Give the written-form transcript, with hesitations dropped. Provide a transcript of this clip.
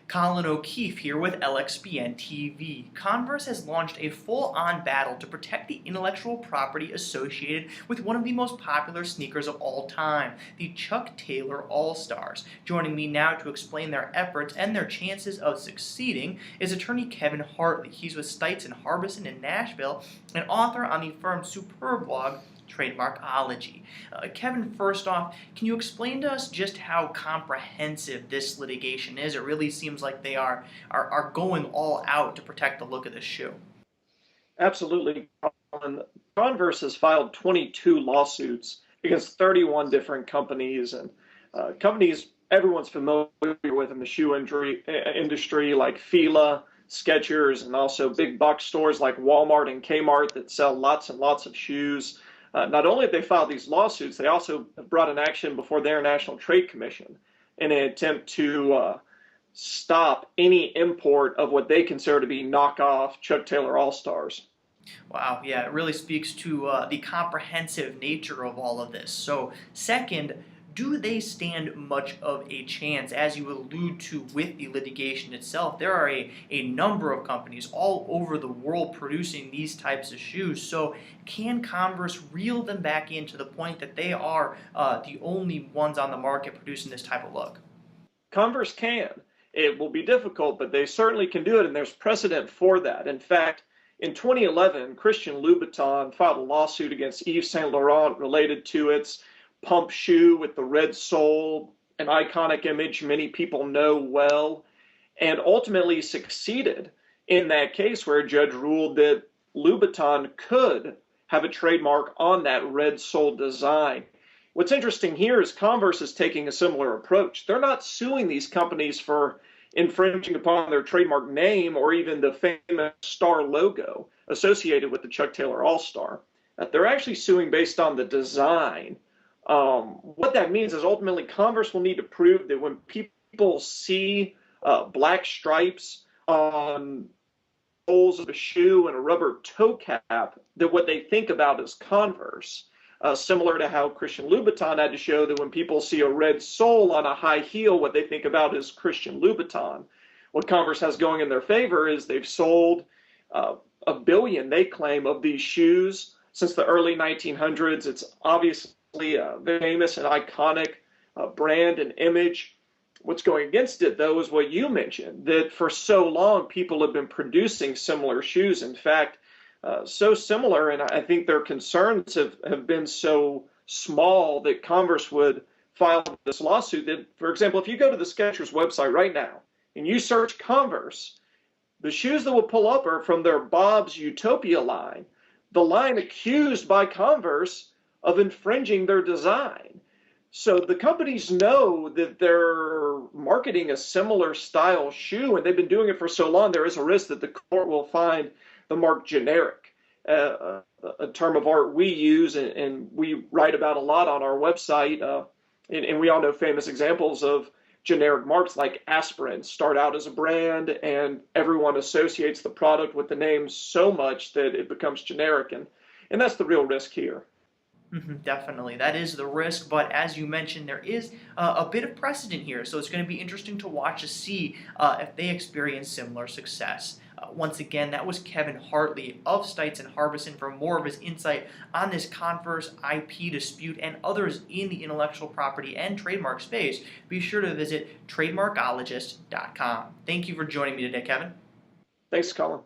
Colin O'Keefe here with LXBN TV. Converse has launched a full-on battle to protect the intellectual property associated with one of the most popular sneakers of all time, the Chuck Taylor All-Stars. Joining me now to explain their efforts and their chances of succeeding is attorney Kevin Hartley. He's with Stites in Harbison in Nashville, and author on the firm's superb blog, Trademarkology. Kevin, first off, can you explain to us just how comprehensive this litigation is? It really seems like they are going all out to protect the look of the shoe. Absolutely, Colin. Converse has filed 22 lawsuits against 31 different companies, and companies everyone's familiar with in the shoe industry, like Fila, Skechers, and also big box stores like Walmart and Kmart that sell lots and lots of shoes. Not only have they filed these lawsuits, they also brought an action before the International Trade Commission in an attempt to stop any import of what they consider to be knockoff Chuck Taylor All-Stars. Wow, yeah, it really speaks to the comprehensive nature of all of this. So, second, do they stand much of a chance? As you allude to with the litigation itself, there are a number of companies all over the world producing these types of shoes. So can Converse reel them back in to the point that they are the only ones on the market producing this type of look? Converse can. It will be difficult, but they certainly can do it, and there's precedent for that. In fact, in 2011, Christian Louboutin filed a lawsuit against Yves Saint Laurent related to its pump shoe with the red sole, an iconic image many people know well, and ultimately succeeded in that case where a judge ruled that Louboutin could have a trademark on that red sole design. What's interesting here is Converse is taking a similar approach. They're not suing these companies for infringing upon their trademark name or even the famous star logo associated with the Chuck Taylor All-Star. They're actually suing based on the design. What that means is ultimately Converse will need to prove that when people see black stripes on soles of a shoe and a rubber toe cap, that what they think about is Converse. Similar to how Christian Louboutin had to show that when people see a red sole on a high heel, what they think about is Christian Louboutin. What Converse has going in their favor is they've sold 1 billion, they claim, of these shoes since the early 1900s. It's obviously a very famous and iconic brand and image. What's going against it, though, is what you mentioned, that for so long people have been producing similar shoes. In fact, so similar, and I think their concerns have been so small that Converse would file this lawsuit that, for example, if you go to the Skechers website right now and you search Converse, the shoes that will pull up are from their Bob's Utopia line, the line accused by Converse of infringing their design. So the companies know that they're marketing a similar style shoe, and they've been doing it for so long, there is a risk that the court will find the mark generic, a term of art we use and we write about a lot on our website. And we all know famous examples of generic marks like aspirin start out as a brand, and everyone associates the product with the name so much that it becomes generic. And that's the real risk here. Definitely, that is the risk, but as you mentioned, there is a bit of precedent here, so it's going to be interesting to watch to see if they experience similar success. Once again, that was Kevin Hartley of Stites and Harbison. For more of his insight on this Converse IP dispute and others in the intellectual property and trademark space, be sure to visit trademarkologist.com. Thank you for joining me today, Kevin. Thanks, Colin.